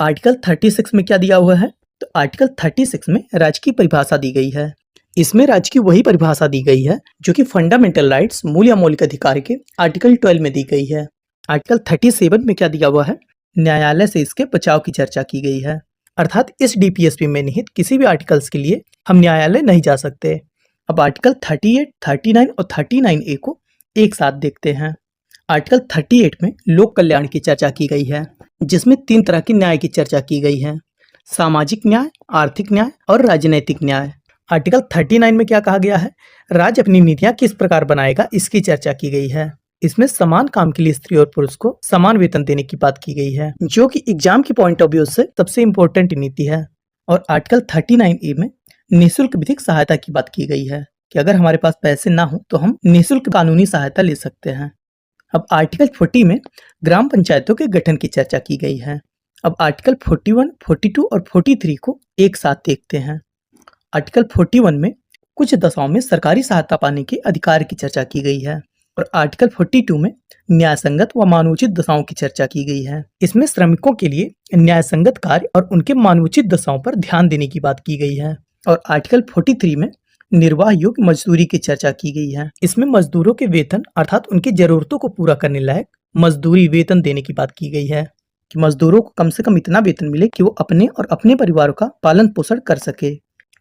Article 36 में क्या दिया हुआ है? तो आर्टिकल 36 में राज्य की परिभाषा दी गई है। इसमें राज्य की वही परिभाषा दी गई है जो कि फंडामेंटल राइट्स मूल या मौलिक अधिकार के आर्टिकल 12 में दी गई है। आर्टिकल 37 में क्या दिया हुआ है? न्यायालय से इसके बचाव की चर्चा की गई है। अर्थात इस डीपीएसपी में निहित किसी भी आर्टिकल्स के लिए हम न्यायालय नहीं जा सकते। अब आर्टिकल 38, 39 और 39A को एक साथ देखते हैं। आर्टिकल 38 में लोक कल्याण की चर्चा की गई है, जिसमें 3 तरह की न्याय की चर्चा की गई है: सामाजिक न्याय, आर्थिक न्याय और राजनैतिक न्याय। आर्टिकल 39 में क्या कहा गया है? राज्य अपनी नीतियां किस प्रकार बनाएगा, इसकी चर्चा की गई है। इसमें समान काम के लिए स्त्री और पुरुष को समान वेतन देने की बात की गई है, जो कि एग्जाम की पॉइंट ऑफ व्यू से सबसे इम्पोर्टेंट नीति है। और आर्टिकल 39A में निःशुल्क विधिक सहायता की बात की गई है कि अगर हमारे पास पैसे ना हो तो हम निःशुल्क कानूनी सहायता ले सकते हैं। अब आर्टिकल 40 में ग्राम पंचायतों के गठन की चर्चा की गई है। अब आर्टिकल 41, 42 और 43 को एक साथ देखते हैं। आर्टिकल 41 में कुछ दशाओं में सरकारी सहायता पाने के अधिकार की चर्चा की गई है और आर्टिकल 42 में न्यायसंगत व मानवोचित दशाओं की चर्चा की गई है। इसमें श्रमिकों के लिए न्यायसंगत कार्य और उनके मानवोचित दशाओं पर ध्यान देने की बात की गई है। और आर्टिकल 43 में निर्वाह योग्य मजदूरी की चर्चा की गई है। इसमें मजदूरों के वेतन अर्थात उनकी जरूरतों को पूरा करने लायक मजदूरी वेतन देने की बात की गई है कि मजदूरों को कम से कम इतना वेतन मिले कि वो अपने और अपने परिवारों का पालन पोषण कर सके।